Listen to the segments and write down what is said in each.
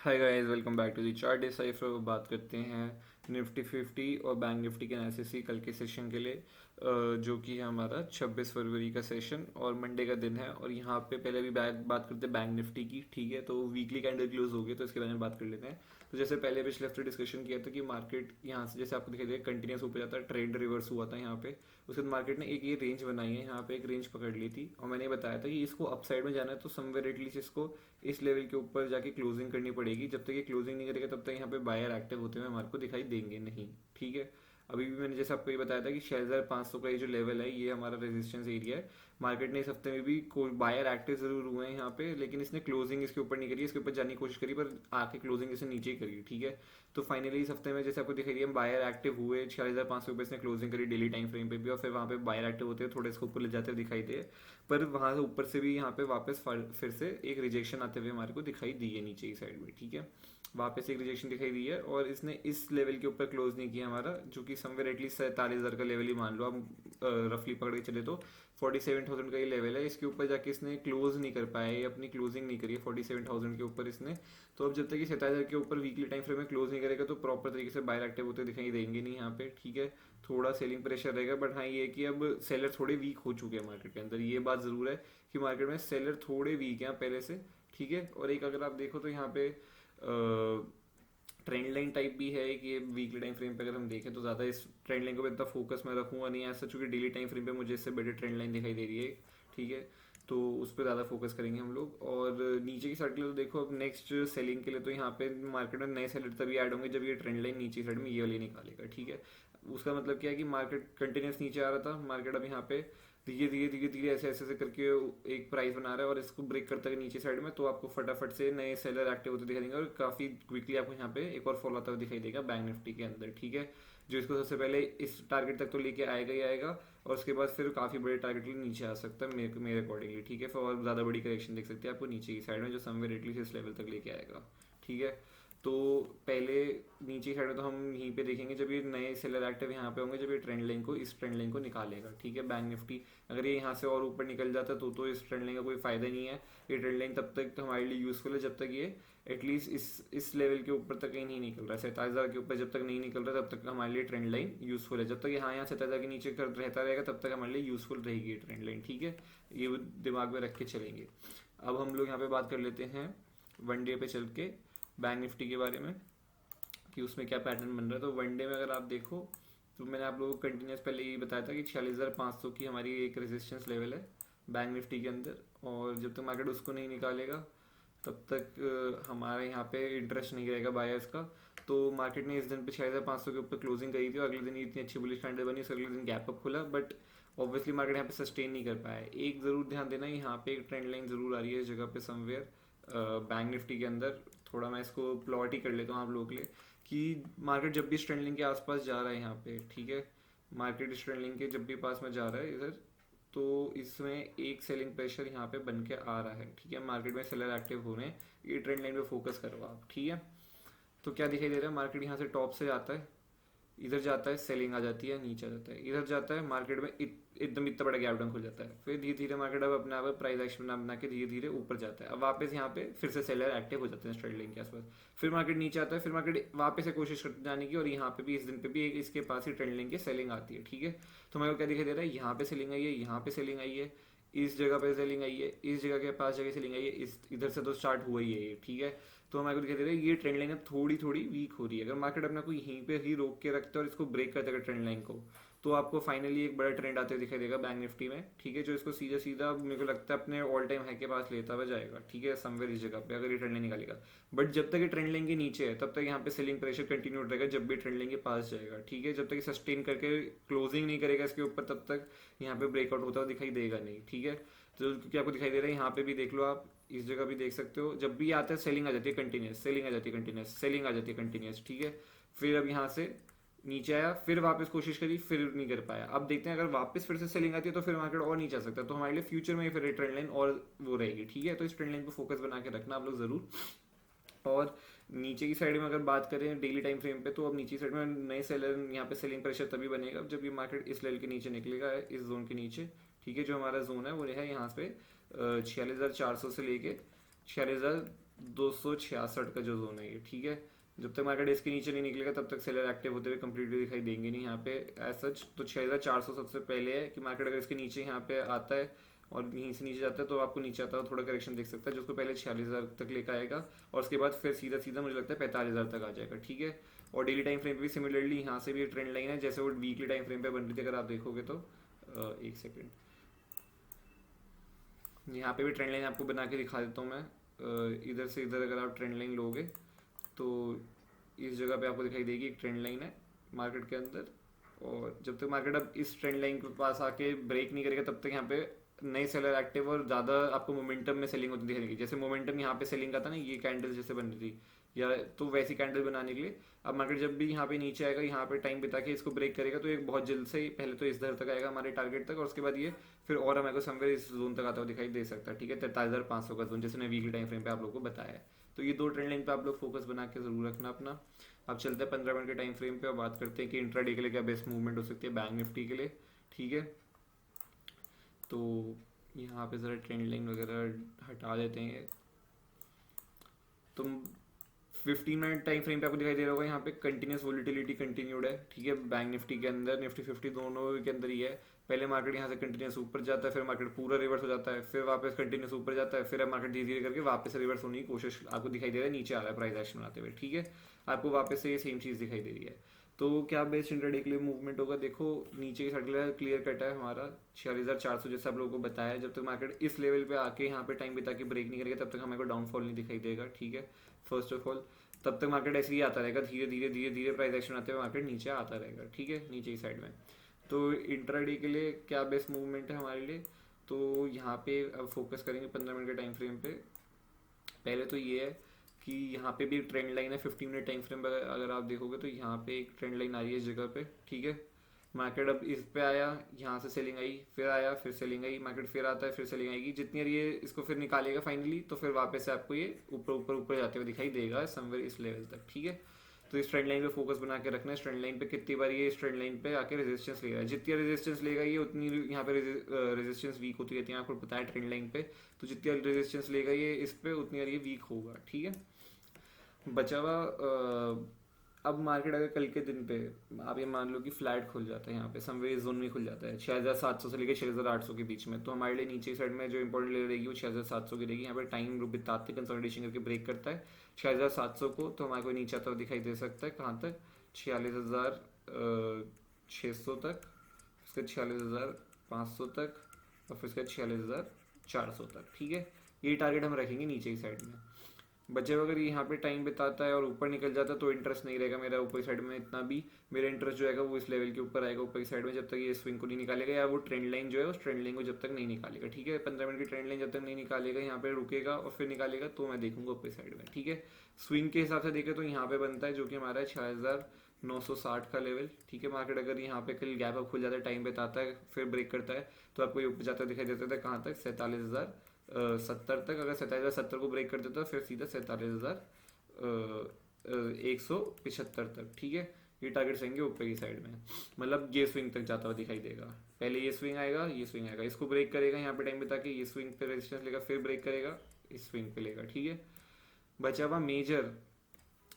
Hi guys, welcome back to the chart decipher. बात करते हैं निफ्टी 50 और बैंक निफ्टी के एनालिसिस कल के सेशन के लिए, जो कि है हमारा 26 फरवरी का सेशन और मंडे का दिन है। और यहाँ पे पहले अभी बात करते हैं बैंक निफ्टी की। ठीक है, तो वीकली कैंडल क्लोज हो गए तो इसके बारे में बात कर लेते हैं। तो जैसे पहले पिछले हफ्ते डिस्कशन किया था कि मार्केट यहाँ से जैसे आपको दिखाई दे कंटिन्यूस ऊपर जाता है, ट्रेंड रिवर्स हुआ था यहाँ पे। उसके बाद मार्केट ने एक ये रेंज बनाई है, यहाँ पे एक रेंज पकड़ ली थी और मैंने बताया था कि इसको अपसाइड में जाना है तो समवेयर एटलीस्ट इसको इस लेवल के ऊपर जाके क्लोजिंग करनी पड़ेगी। जब तक ये क्लोजिंग नहीं करेगा तब तक यहाँ पे बायर एक्टिव होते हुए हमारे को दिखाई देंगे नहीं। ठीक है, अभी भी मैंने जैसे आपको ये बताया था कि 6500 का ये जो लेवल है ये हमारा रेजिस्टेंस एरिया है। मार्केट ने इस हफ्ते में भी कोई बायर एक्टिव जरूर हुए हैं यहाँ पे, लेकिन इसने क्लोजिंग इसके ऊपर नहीं करी, इसके ऊपर जाने की कोशिश करी पर आके क्लोजिंग इसने नीचे ही करी। ठीक है, तो फाइनली इस हफ्ते में जैसे आपको दिखाई दिया बायर एक्टिव हुए 46,500 ऊपर इसने क्लोजिंग करी डेली टाइम फ्रेम पे भी, और फिर वहाँ पे बायर एक्टिव होते हैं थोड़े इसको ऊपर ले जाते हुए दिखाई दे। पर वहाँ से ऊपर से भी यहाँ पे वापस फिर से एक रिजेक्शन आते हुए हमारे को दिखाई दी है नीचे की साइड में। ठीक है, वापस एक रिजेक्शन दिखाई दी है और इसने इस लेवल के ऊपर क्लोज नहीं किया हमारा, जो कि समवेयर एटलीस्ट 47,000 का लेवल ही मान लो आप, रफली पकड़ के चले तो 47,000 का ये लेवल है। इसके ऊपर जाके इसने क्लोज नहीं कर पाया, ये अपनी क्लोजिंग नहीं करी है 47,000 के ऊपर इसने। तो अब जब तक ये 47,000 के ऊपर वीकली टाइम फ्रेम में क्लोज नहीं करेगा तो प्रॉपर तरीके से बायर एक्टिव होते दिखाई देंगे नहीं यहाँ पे। ठीक है, थोड़ा सेलिंग प्रेशर रहेगा, बट हाँ ये है कि अब सेलर थोड़े वीक हो चुके हैं मार्केट के अंदर, ये बात जरूर है कि मार्केट में सेलर थोड़े वीक हैं पहले से। ठीक है, और एक अगर आप देखो तो यहाँ पे ट्रेंड लाइन टाइप भी है कि वीकली टाइम फ्रेम पे अगर हम देखें तो ज़्यादा इस ट्रेंड लाइन को भी इतना फोकस मैं रखूंगा नहीं ऐसा, चूंकि डेली टाइम फ्रेम पे मुझे इससे बेटर ट्रेंड लाइन दिखाई दे रही है। ठीक है, तो उस पर ज़्यादा फोकस करेंगे हम लोग। और नीचे की साइड के लिए तो देखो अब नेक्स्ट सेलिंग के लिए तो यहाँ पे मार्केट में नए सेलर तभी ऐड होंगे जब ये ट्रेंड लाइन नीचे साइड में ये वाली निकालेगा। ठीक है, उसका मतलब क्या है कि मार्केट कंटिन्यूस नीचे आ रहा था, मार्केट अब यहाँ पे धीरे धीरे धीरे धीरे ऐसे ऐसे ऐसे करके एक प्राइस बना रहा है और इसको ब्रेक करता है नीचे साइड में, तो आपको फटाफट से नए सेलर एक्टिव होते दिखाई देंगे और काफी क्विकली आपको यहाँ पे एक और फॉलो आता हुआ दिखाई देगा बैंक निफ्टी के अंदर। ठीक है, जो इसको सबसे पहले इस टारगेट तक तो लेके आएगा ही आएगा और उसके बाद फिर काफी बड़े टारगेट के लिए नीचे आ सकता है मेरे अकॉर्डिंगली। ठीक है, फिर और ज्यादा बड़ी करेक्शन देख सकते हैं आपको नीचे की साइड में, जो समवेयर एटलीस्ट इस लेवल तक लेके आएगा। ठीक है, तो पहले नीचे साइड में तो हम यहीं पे देखेंगे जब ये नए सेलर एक्टिव यहाँ पे होंगे, जब ये ट्रेंड लाइन को इस ट्रेंड लाइन को निकालेगा। ठीक है, बैंक निफ्टी अगर ये यहाँ से और ऊपर निकल जाता तो इस ट्रेंड लाइन का कोई फायदा नहीं है। ये ट्रेंड लाइन तब तक हमारे लिए यूजफुल है जब तक ये एटलीस्ट इस लेवल के ऊपर तक कहीं नहीं निकल रहा है, 47,000 के ऊपर जब तक नहीं निकल रहा तब तक हमारे लिए ट्रेंड लाइन यूजफुल है। जब तक यहाँ 47,000 के नीचे रहता रहेगा तब तक हमारे लिए यूजफुल रहेगी ये ट्रेंड लाइन। ठीक है, ये दिमाग में रख के चलेंगे। अब हम लोग यहाँ पे बात कर लेते हैं वन डे पे चल के बैंक निफ्टी के बारे में कि उसमें क्या पैटर्न बन रहा है। तो वनडे में अगर आप देखो तो मैंने आप लोगों को कंटिन्यूस पहले ये बताया था कि 46,500 की हमारी एक रेजिस्टेंस लेवल है बैंक निफ्टी के अंदर, और जब तक मार्केट उसको नहीं निकालेगा तब तक हमारे यहाँ पे इंटरेस्ट नहीं रहेगा बायर्स का। तो मार्केट ने इस दिन पे 46,500 के ऊपर क्लोजिंग करी थी और अगले दिन इतनी अच्छी बुलिश कैंडल बनी, उसके अगले दिन गैप अप खुला, बट ऑब्वियसली मार्केट यहाँ पे सस्टेन नहीं कर पाया। एक जरूर ध्यान देना, यहाँ पे एक ट्रेंड लाइन जरूर आ रही है इस जगह पे समवेयर बैंक निफ्टी के अंदर। थोड़ा मैं इसको प्लॉट ही कर लेता हूँ आप लोगों के लिए कि मार्केट जब भी इस ट्रेंड लाइन के आसपास जा रहा है यहाँ पे, ठीक है, मार्केट इस ट्रेंड लाइन के जब भी पास में जा रहा है इधर, तो इसमें एक सेलिंग प्रेशर यहाँ पे बन के आ रहा है। ठीक है, मार्केट में सेलर एक्टिव हो रहे हैं, ये ट्रेंड लाइन पे फोकस करो आप। ठीक है, तो क्या दिखाई दे रहा है, मार्केट यहाँ से टॉप से जाता है, इधर जाता है सेलिंग आ जाती है, नीचे आ जाता है, इधर जाता है मार्केट में एकदम इतना बड़ा गैप डाउन खुल जाता है, फिर धीरे धीरे मार्केट अब अपने आप प्राइस एक्शन बना के धीरे धीरे ऊपर जाता है। अब वापस यहाँ पे फिर से सेलर एक्टिव हो जाते हैं ट्रेड लाइन के आसपास, फिर मार्केट नीचे आता है, फिर मार्केट वापस से कोशिश करते जाने की, और यहाँ पे भी इस दिन पे भी एक इसके पास ही ट्रेड लाइन की सेलिंग आती है। ठीक है, तो मेरे को क्या दिखाई दे रहा है, यहाँ पे सेलिंग आई है, यहाँ पे सेलिंग आई है, इस जगह पे सेलिंग आई है, इस जगह के पास जगह सेलिंग आई है, इस इधर से तो स्टार्ट हुआ ही है ये। ठीक है, तो हमारे को दिखाई दे रहा है ये ट्रेंड लाइन अब थोड़ी थोड़ी वीक हो रही है। अगर मार्केट अपना को यहीं पे ही रोक के रखता है और इसको ब्रेक करता है ट्रेंड लाइन को, तो आपको फाइनली एक बड़ा ट्रेंड आते हुए दिखाई देगा बैंक निफ्टी में। ठीक है, जो इसको सीधा सीधा मेरे को लगता है अपने ऑल टाइम हाई के पास लेता हुआ जाएगा। ठीक है, समवेयर इस जगह पे अगर ये ट्रेंड लाइन निकालेगा, बट जब तक ये ट्रेंड लाइन के नीचे है तब तक यहाँ पे सेलिंग प्रेशर कंटिन्यू रहेगा जब भी ट्रेंड लाइन के पास जाएगा। ठीक है, जब तक ये सस्टेन करके क्लोजिंग नहीं करेगा इसके ऊपर तब तक यहाँ पे ब्रेकआउट होता हुआ दिखाई देगा नहीं। ठीक है, तो क्योंकि आपको दिखाई दे रहा है यहाँ पे भी देख लो आप, इस जगह भी देख सकते हो, जब भी आता है सेलिंग आ जाती है कंटिन्यूस, सेलिंग आ जाती है कंटिन्यूस, सेलिंग आ जाती है कंटिन्यूस। ठीक है, फिर अब यहाँ से नीचे आया, फिर वापस कोशिश करी, फिर नहीं कर पाया। अब देखते हैं अगर वापस फिर से सेलिंग आती है तो फिर मार्केट और नीचे आ सकता है, तो हमारे लिए फ्यूचर में फिर ट्रेंड लाइन और वो रहेगी। ठीक है, तो इस ट्रेंड लाइन पे फोकस बना के रखना आप लोग जरूर। और नीचे की साइड में अगर बात करें डेली टाइम फ्रेम पे, तो अब नीचे साइड में नए सेलर यहाँ पे सेलिंग प्रेशर तभी बनेगा जब ये मार्केट इस लेवल के नीचे निकलेगा, इस जोन के नीचे। ठीक है, जो हमारा जोन है वो है यहाँ पे 46,400 से लेके 46,000 266 का जो जोन है ये, ठीक है। जब तक मार्केट इसके नीचे नहीं निकलेगा तब तक सेलर एक्टिव होते हुए कंप्लीटली दिखाई देंगे नहीं यहाँ पे एज सच। तो 6400 सबसे पहले है कि मार्केट अगर इसके नीचे यहाँ पे आता है और यहीं से नीचे जाता है तो आपको नीचे आता है थोड़ा करेक्शन देख सकता है, जो उसको पहले 46,000 तक लेकर आएगा और उसके बाद फिर सीधा सीधा मुझे लगता है 45,000 तक आ जाएगा, ठीक है। और डेली टाइम फ्रेम पे भी सिमिलरली यहाँ से भी ट्रेंड लाइन है जैसे वो वीकली टाइम फ्रेम पे बन रही थी, अगर आप देखोगे तो एक सेकेंड, यहाँ पे भी ट्रेंड लाइन आपको बना के दिखा देता हूँ मैं। इधर से इधर अगर आप ट्रेंड लाइन लोगे तो इस जगह पे आपको दिखाई देगी एक ट्रेंड लाइन है मार्केट के अंदर, और जब तक मार्केट अब इस ट्रेंड लाइन के पास आके ब्रेक नहीं करेगा तब तक यहाँ पे नए सेलर एक्टिव और ज़्यादा आपको मोमेंटम में सेलिंग होती दिखेगी। जैसे मोमेंटम यहाँ पे सेलिंग का था ना, ये कैंडल जैसे बन रही थी या तो वैसी कैंडल बनाने के लिए अब मार्केट जब भी यहाँ पे नीचे आएगा, यहाँ पे टाइम बिता के इसको ब्रेक करेगा तो एक बहुत जल्द से पहले तो इस दर तक आएगा हमारे टारगेट तक, और उसके बाद ये फिर और हमारे को समवेयर इस जोन तक आता हुआ दिखाई दे सकता है, ठीक है। 43,500 का जोन जैसे मैं वीकली टाइम फ्रेम पे आप लोगों को बताया है। तो ये दो ट्रेंड लाइन पे आप लोग फोकस बना के जरूर रखना अपना। अब चलते हैं 15 मिनट के टाइम फ्रेम पे और बात करते हैं कि इंट्राडे के लिए क्या बेस्ट मूवमेंट हो सकती है बैंक निफ्टी के लिए, ठीक है। तो यहाँ पे ज़रा ट्रेंड लाइन वगैरह हटा देते हैं। तुम 15 मिनट टाइम फ्रेम पे आपको दिखाई दे रहा होगा यहाँ पे कंटिन्यूस वोलेटिलिटी कंटिन्यूड है, ठीक है। बैंक निफ्टी के अंदर निफ्टी 50 दोनों के अंदर ही है। पहले मार्केट यहाँ से कंटिन्यूस ऊपर जाता है, फिर मार्केट पूरा रिवर्स हो जाता है, फिर वापस कंटिन्यूस ऊपर जाता है, फिर अब मार्केट धीरे धीरे करके वापस रिवर्स होने की कोशिश आपको दिखाई दे रहा है, नीचे आ रहा है प्राइस एक्शन बनाते हुए, ठीक है। आपको वापस से ये सेम चीज़ दिखाई दे रही है। तो क्या बेस्ट इंट्राडे के लिए मूवमेंट होगा, देखो नीचे की साइड क्लियर कट है हमारा 46,400 जैसा आप लोगों को बताया। जब तक मार्केट इस लेवल पे आके यहाँ पे टाइम बिता के ब्रेक नहीं करेगा तब तक हमें को डाउनफॉल नहीं दिखाई देगा, ठीक है। फर्स्ट ऑफ ऑल तब तक मार्केट ऐसे ही आता रहेगा, धीरे धीरे धीरे धीरे प्राइस एक्शन आते हुए मार्केट नीचे आता रहेगा, ठीक है, नीचे की साइड में। तो इंट्राडे के लिए क्या बेस्ट मूवमेंट है हमारे लिए, तो यहाँ पे अब फोकस करेंगे 15 मिनट के टाइम फ्रेम पे। पहले तो ये है कि यहाँ पे भी एक ट्रेंड लाइन है 15 मिनट टाइम फ्रेम पर, अगर आप देखोगे तो यहाँ पे एक ट्रेंड लाइन आ रही है इस जगह पे, ठीक है। मार्केट अब इस पे आया, यहाँ से सेलिंग आई, फिर आया, फिर सेलिंग आई, मार्केट फिर आता है, फिर सेलिंग आएगी, जितनी बार ये इसको फिर निकालेगा फाइनली तो फिर वापस से आपको ये ऊपर ऊपर ऊपर जाते हुए दिखाई देगा समवेयर इस लेवल तक, ठीक है। तो इस ट्रेंड लाइन पे फोकस बना के रखना है। इस ट्रेंड लाइन पे कितनी बार ये इस ट्रेंड लाइन पे आके रेजिस्टेंस लेगा, जितनी रेजिस्टेंस लेगा ये उतनी यहाँ पे रेजिस्टेंस वीक होती रहती है, आपको पता है ट्रेंड लाइन पे। तो जितनी रेजिस्टेंस लेगा ये इस पे उतनी बार ये वीक होगा, ठीक है। बचा हुआ अब मार्केट अगर कल के दिन पे आप ये मान लो कि फ्लैट खुल जाता है यहाँ पे समवेयर जोन में खुल जाता है 6,700 से लेकर 6,800 के बीच में, तो हमारे लिए नीचे साइड में जो इंपॉर्टेंट लेवल रहेगी वो 6,700 की रहेगी। यहाँ पे टाइम ग्रुप बिताते कंसोलिडेशन करके ब्रेक करता है 6,700 को, तो हमारे को नीचे आता हुआ दिखाई दे सकता है कहाँ तक, 46,600 तक, फिर 46,500 तक और फिर उसके 46,400 तक, ठीक है। ये टारगेट हम रखेंगे नीचे की साइड में। बच्चे अगर यहाँ पे टाइम बिताता है और ऊपर निकल जाता है तो इंटरेस्ट नहीं रहेगा मेरा ऊपर साइड में इतना भी, मेरा इंटरेस्ट जो है वो इस लेवल के ऊपर आएगा ऊपर की साइड में, जब तक ये स्विंग को नहीं निकालेगा या वो ट्रेंड लाइन जो है उस ट्रेंड लाइन को जब तक नहीं निकालेगा, ठीक है। 15 मिनट की ट्रेंड लाइन जब तक नहीं निकालेगा, यहाँ पे रुकेगा और फिर निकालेगा तो मैं देखूंगा ऊपर साइड में, ठीक है। स्विंग के हिसाब से देखें तो यहाँ पे बनता है जो कि हमारा है 6,960 का लेवल, ठीक है। मार्केट अगर यहाँ पे कल गैप अप खुल जाता है, टाइम बिताता है, फिर ब्रेक करता है तो आपको ये ऊपर जाता दिखाई देता है कहाँ तक, 47,070 तक। अगर 47,070 को ब्रेक कर देता है फिर सीधा 47,175 तक, ठीक है। ये टारगेट रहेंगे ऊपर की साइड में, मतलब ये स्विंग तक जाता हुआ दिखाई देगा। पहले ये स्विंग आएगा, ये स्विंग आएगा, इसको ब्रेक करेगा यहाँ पे टाइम बिता के, ये स्विंग पे रेजिस्टेंस लेगा, फिर ब्रेक करेगा, इस स्विंग पे लेगा, ठीक है। बचा हुआ मेजर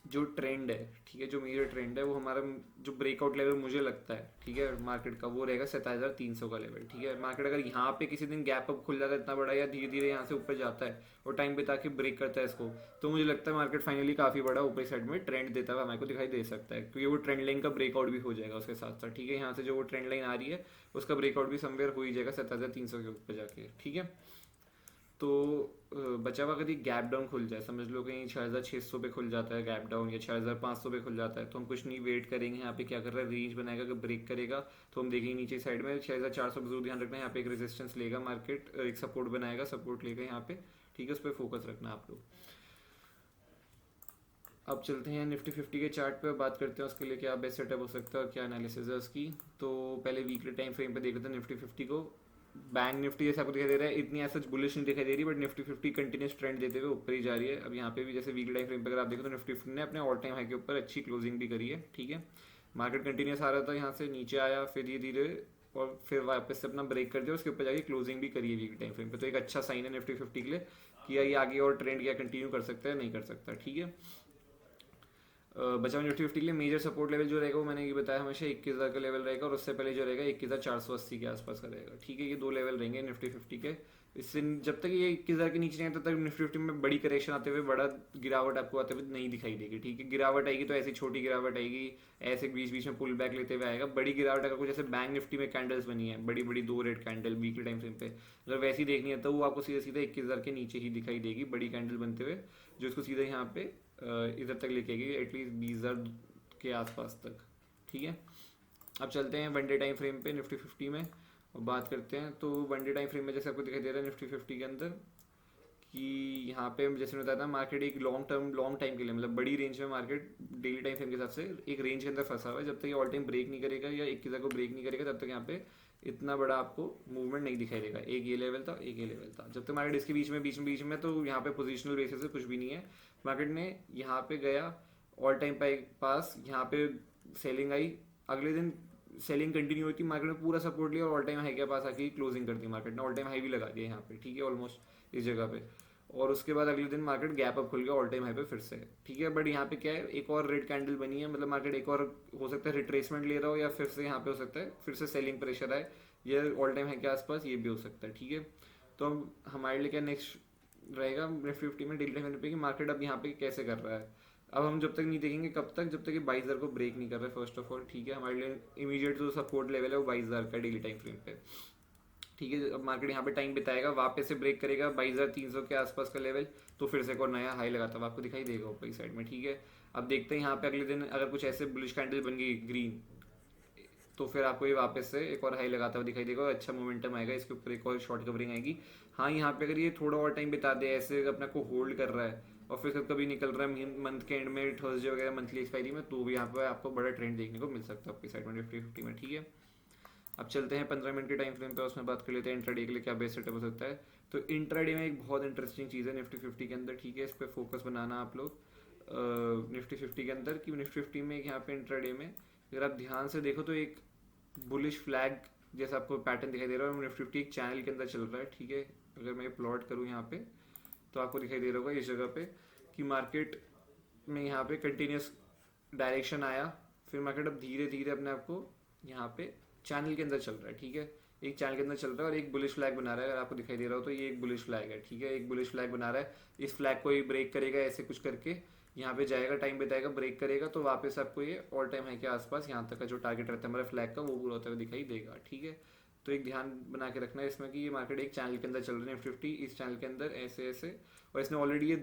जो ट्रेंड है, ठीक है, जो मेजर ट्रेंड है वो हमारा जो ब्रेकआउट लेवल मुझे लगता है, ठीक है, मार्केट का वो रहेगा 27,300 का लेवल, ठीक है। मार्केट अगर यहाँ पे किसी दिन गैप अप खुल जाता है इतना बड़ा या धीरे धीरे यहाँ से ऊपर जाता है और टाइम बिता के ब्रेक करता है इसको, तो मुझे लगता है मार्केट फाइनली काफी बड़ा ऊपर साइड में ट्रेंड देता हुआ हमारे को दिखाई दे सकता है, क्योंकि वो ट्रेंड लाइन का ब्रेकआउट भी हो जाएगा उसके साथ साथ, ठीक है। यहाँ से जो वो ट्रेंड लाइन आ रही है उसका ब्रेकआउट भी समवेयर हो ही जाएगा 27,300 के ऊपर जाके, ठीक है। तो बचा हुआ कभी गैप डाउन खुल जाए, समझ लो कहीं 6,600 पे खुल जाता है गैप डाउन या 6,500 पे खुल जाता है, तो हम कुछ नहीं वेट करेंगे, यहाँ पे क्या कर रहा है रेंज बनाएगा, अगर ब्रेक करेगा तो हम देखेंगे नीचे साइड में 6,400 पे जरूर ध्यान रखना है, यहाँ पे एक रेजिस्टेंस लेगा मार्केट, एक सपोर्ट बनाएगा, सपोर्ट लेगा यहाँ पे, ठीक है, उस पर फोकस रखना आप लोग। अब चलते हैं निफ्टी 50 के चार्ट पे बात करते हैं उसके लिए क्या बेस्ट सेटअप हो सकता है और क्या एनालिसिस है उसकी। तो पहले वीकली टाइम फ्रेम पे देख लेते हैं निफ्टी 50 को। बैंक निफ्टी जैसे आपको दिखाई दे रहा है इतनी ऐसा बुलिश नहीं दिखाई दे रही, बट निफ्टी 50 कंटिन्यूस ट्रेंड देते हुए ऊपर ही जा रही है। अब यहाँ पे भी जैसे वीकली टाइम फ्रेम पे अगर आप देखो तो निफ्टी 50 ने अपने ऑल टाइम हाई के ऊपर अच्छी क्लोजिंग भी करी है, ठीक है। मार्केट कंटिन्यूस आ रहा था, यहाँ से नीचे आया, फिर धीरे धीरे और फिर वापस से अपना ब्रेक कर दिया, उसके ऊपर जाके क्लोजिंग भी करिए वीक टाइम फ्रेम पे। तो एक अच्छा साइन है निफ्टी 50 के लिए कि यार ये आगे और ट्रेंड क्या कंटिन्यू कर सकता है, नहीं कर सकता, ठीक है। बचा हुआ निफ्टी 50 के लिए मेजर सपोर्ट लेवल जो रहेगा वो मैंने ये बताया हमेशा 21,000 का लेवल रहेगा, और उससे पहले जो रहेगा 21,480 के आसपास का रहेगा, ठीक है। ये दो लेवल रहेंगे निफ्टी 50 के। इससे जब तक ये 21,000 के नीचे नहीं आता तब तक निफ्टी 50 में बड़ी करेक्शन आते हुए, बड़ा गिरावट आपको आते हुए नहीं दिखाई देगी, ठीक है। गिरावट आएगी तो ऐसी छोटी गिरावट आएगी, ऐसे बीच बीच में पुल बैक लेते हुए आएगा। बड़ी गिरावट अगर कुछ जैसे बैंक निफ्टी में कैंडल्स बनी है बड़ी बड़ी 2 red candle weekly time frame पे, अगर वैसी देखनी है तो वो आपको सीधा सीधा 21,000 के नीचे ही दिखाई देगी, बड़ी कैंडल बनते हुए, जो इसको सीधा यहाँ पे इधर तक लेके आएगी, एटलीस्ट 20,000 के आसपास तक, ठीक है। अब चलते हैं वन डे टाइम फ्रेम पे निफ्टी 50 में और बात करते हैं। तो वन डे टाइम फ्रेम में जैसे आपको दिखाई दे रहा है निफ्टी 50 के अंदर कि यहाँ पे जैसे मैंने बताया था, मार्केट एक लॉन्ग टाइम के लिए, मतलब बड़ी रेंज में मार्केट डेली टाइम फ्रेम के हिसाब से एक रेंज के अंदर फंसा हुआ है। जब तक ये ऑल टाइम ब्रेक नहीं करेगा या 21,000 को ब्रेक नहीं करेगा तब तक यहाँ पे इतना बड़ा आपको मूवमेंट नहीं दिखाई देगा। एक ये लेवल था, एक ये लेवल था, जब तक मार्केट इसके बीच में तो यहाँ पे पोजिशनल बेसिस से कुछ भी नहीं है। मार्केट ने यहाँ पे गया ऑल टाइम पास, यहाँ पे सेलिंग आई, अगले दिन सेलिंग कंटिन्यू हुई थी, मार्केट ने पूरा सपोर्ट लिया और ऑल टाइम हाई के पास आके क्लोजिंग कर दी मार्केट ने, ऑल टाइम हाई भी लगा दिया यहाँ पे, ठीक है, ऑलमोस्ट इस जगह पे। और उसके बाद अगले दिन मार्केट गैप अप खुल गया ऑल टाइम हाई पे फिर से, ठीक है। बट यहाँ पे क्या है, एक और रेड कैंडल बनी है, मतलब मार्केट एक और हो सकता है रिट्रेसमेंट ले रहा हो, या फिर से यहाँ पे हो सकता है फिर से सेलिंग प्रेशर आए, ये ऑल टाइम हाई के आसपास ये भी हो सकता है, ठीक है। तो हमारे लिए क्या नेक्स्ट रहेगा निफ्टी 50 में डेली टाइम पे कि मार्केट अब यहाँ पे कैसे कर रहा है। अब हम जब तक नहीं देखेंगे कब तक, जब तक ये 22,000 को ब्रेक नहीं कर रहा है फर्स्ट ऑफ ऑल, ठीक है। हमारे लिए इमीडिएट जो सपोर्ट लेवल है वो 22,000 का डेली टाइम फ्रेम पे, ठीक है। अब मार्केट यहाँ पे टाइम बिताएगा, वापस से ब्रेक करेगा 22,300 के आसपास का लेवल, तो फिर से एक और नया हाई लगाता हुआ आपको दिखाई देगा ऊपर की साइड में, ठीक है। अब देखते हैं यहाँ पे अगले दिन अगर कुछ ऐसे बुलिश कैंडल बन गई ग्रीन, तो फिर आपको ये वापस से एक और हाई लगाता हुआ दिखाई देगा और अच्छा मोमेंटम आएगा, इसके ऊपर एक और शॉर्ट कवरिंग आएगी। हाँ, यहाँ पे अगर ये थोड़ा और टाइम बिता दे ऐसे अपने को होल्ड कर रहा है और फिर कभी निकल रहा है मंथ के एंड में, थर्सडे वगैरह मंथली एक्सपायरी में, तो भी यहाँ पे आपको बड़ा ट्रेंड देखने को मिल सकता है आपकी साइड में निफ्टी 50 में, ठीक है। अब चलते हैं 15 मिनट के टाइम फ्रेम पे, उसमें बात कर लेते हैं इंट्राडे के लिए क्या बेस्ट सेटअप हो सकता है। तो इंट्राडे में एक बहुत इंटरेस्टिंग चीज़ है निफ्टी 50 के अंदर, ठीक है। इस पर फोकस बनाना आप लोग निफ्टी 50 के अंदर, कि निफ्टी 50 में यहाँ पे इंट्राडे में अगर आप ध्यान से देखो तो एक बुलिश फ्लैग जैसा आपको पैटर्न दिखाई दे रहा है, निफ्टी 50 एक चैनल के अंदर चल रहा है, ठीक है। अगर मैं प्लॉट करूँ यहाँ पे तो आपको दिखाई दे रहा होगा इस जगह पे कि मार्केट में यहाँ पे कंटिन्यूस डायरेक्शन आया, फिर मार्केट अब धीरे धीरे अपने आप को यहाँ पे चैनल के अंदर चल रहा है, ठीक है। एक चैनल के अंदर चल रहा है और एक बुलिश फ्लैग बना रहा है, अगर आपको दिखाई दे रहा हो तो ये एक बुलिश फ्लैग है, ठीक है। एक बुलिश फ्लैग बना रहा है, इस फ्लैग को ये ब्रेक करेगा ऐसे कुछ करके, यहाँ पे जाएगा, टाइम बिताएगा, ब्रेक करेगा, तो वापस आपको ये ऑल टाइम हाई के आसपास यहाँ तक का जो टारगेट रहता है हमारे फ्लैग का वो पूरा होता हुआ दिखाई देगा, ठीक है। तो एक ध्यान बना के रखना है इसमें कि ये मार्केट एक चैनल के अंदर चल रही है 50, इस चैनल के अंदर ऐसे ऐसे, और इसने ऑलरेडी ये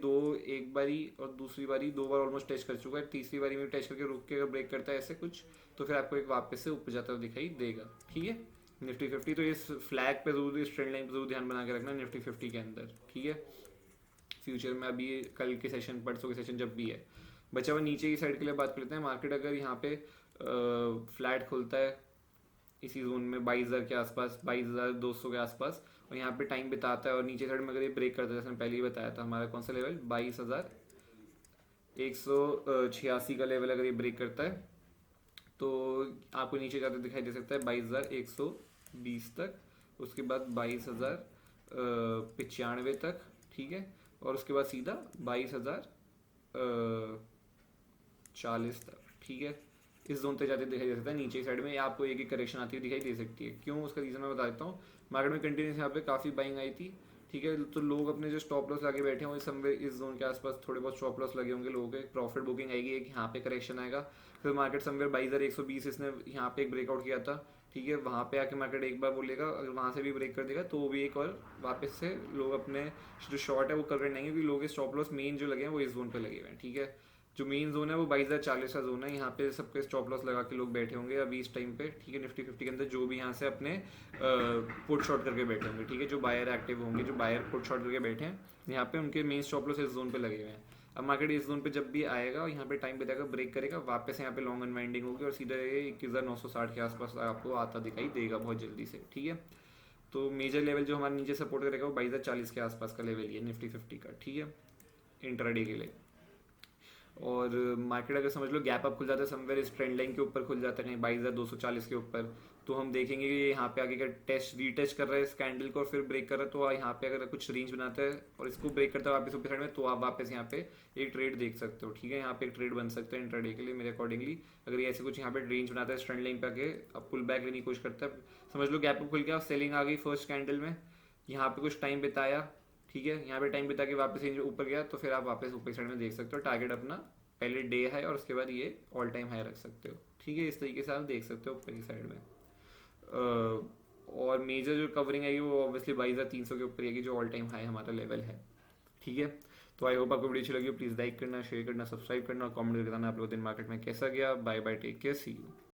एक बारी और दूसरी बारी 2 बार ऑलमोस्ट टेस्ट कर चुका है, तीसरी बारी में टेस्ट करके रुक के अगर ब्रेक करता है ऐसे कुछ, तो फिर आपको एक वापस से ऊपर जाता हुआ दिखाई देगा, ठीक है, निफ्टी 50। तो इस फ्लैग पे जरूर, इस ट्रेंड लाइन पे जरूर ध्यान बना के रखना निफ्टी 50 के अंदर, ठीक है। फ्यूचर में अभी कल के सेशन, परसों के सेशन जब भी है, बचा हुआ नीचे की साइड के लिए बात करते हैं। मार्केट अगर यहाँ पे फ्लैट खुलता है इसी जोन में 22,000 के आसपास, 22,200 के आसपास, और यहाँ पे टाइम बिताता है और नीचे साइड में अगर ये ब्रेक करता है, जैसे पहले ही बताया था हमारा कौन सा लेवल 22,186 का लेवल, अगर ये ब्रेक करता है तो आपको नीचे जाते दिखाई दे सकता है 22,120 तक, उसके बाद 22,095 तक, ठीक है, और उसके बाद सीधा 22,040 तक, ठीक है। इस जोन पे जाते दिखाई दे सकता है नीचे की साइड में, आपको एक करेक्शन आती हुई दिखाई दे सकती है। क्यों, उसका रीज़न मैं बता देता हूँ। मार्केट में कंटिन्यूस यहाँ पे काफ़ी बाइंग आई थी, ठीक है, तो लोग अपने जो स्टॉप लॉस लगे बैठे होंगे समवेयर इस जोन के आसपास, थोड़े बहुत स्टॉप लॉस लगे होंगे लोगों के, प्रॉफिट बुकिंग आएगी, एक यहाँ पे करेक्शन आएगा, फिर मार्केट समवेयर 22,120 इसने यहाँ पे एक ब्रेकआउट किया था, ठीक है, वहाँ पे आके मार्केट एक बार बोलेगा, अगर वहाँ से भी ब्रेक कर देगा तो भी एक और वापस से लोग अपने जो शॉर्ट है वो कर रहेंगे, क्योंकि लोग स्टॉप लॉस मेन जो लगे हैं वो इस जोन पे लगे हुए हैं, ठीक है। जो मेन जोन है वो 22,040 का जोन है, यहाँ पे सबके स्टॉप लॉस लगा के लोग बैठे होंगे अभी इस टाइम पे, ठीक है। निफ्टी 50 के अंदर जो भी यहाँ से अपने पुट शॉर्ट करके बैठे होंगे, ठीक है, जो बायर एक्टिव होंगे, जो बायर पुट शॉर्ट करके बैठे हैं यहाँ पे, उनके मेन स्टॉप लॉस इस जोन पे लगे हुए हैं। अब मार्केट इस जोन पे जब भी आएगा, यहाँ पे टाइम बिताएगा, ब्रेक करेगा, वापस यहाँ पे लॉन्ग अनवाइंडिंग होगी और सीधा 21,960 के आसपास आपको आता दिखाई देगा बहुत जल्दी से, ठीक है। तो मेजर लेवल जो हमारे नीचे सपोर्ट करेगा वो 22,040 के आसपास का लेवल ही है निफ्टी 50 का, ठीक है, इंट्राडे के लिए। और मार्केट अगर समझ लो गैप अप खुल जाता है समवेयर इस ट्रेंड लाइन के ऊपर खुल जाता है, कहीं 22,240 के ऊपर, तो हम देखेंगे कि यहाँ पे आगे का टेस्ट रीटेस्ट कर रहा है इस कैंडल को और फिर ब्रेक कर रहा है, तो यहाँ पे अगर कुछ रेंज बनाता है और इसको ब्रेक करता है वापस ऊपर साइड में, तो आप वापस यहाँ पे एक ट्रेड देख सकते हो। ठीक है, यहाँ पे एक ट्रेड बन सकता है इंट्राडे के लिए मेरे अकॉर्डिंगली। अगर ये ऐसे कुछ यहाँ पे रेंज बनाता है ट्रेंड लाइन पे आके, अब पुल बैक लेने की कोशिश करता है, समझ लो गैप अप खुल गया, सेलिंग आ गई फर्स्ट कैंडल में, यहाँ पे कुछ टाइम बिताया, ठीक है, यहाँ पे टाइम बिता के वापस ऊपर गया, तो फिर आप वापस ऊपर साइड में देख सकते हो टारगेट अपना पहले डे हाई और उसके बाद ये ऑल टाइम हाई रख सकते हो। ठीक है, इस तरीके से आप देख सकते हो ऊपर की साइड में। और मेजर जो कवरिंग आएगी वो ऑब्वियसली 22,300 के ऊपर आएगी, जो ऑल टाइम हाई हमारा लेवल है। ठीक है, तो आई होप आपको वीडियो अच्छी लगी हो। प्लीज़ लाइक करना, शेयर करना, सब्सक्राइब करना और कमेंट करके बताना आप लोगों दिन मार्केट में कैसा गया। Bye bye, take care, see you.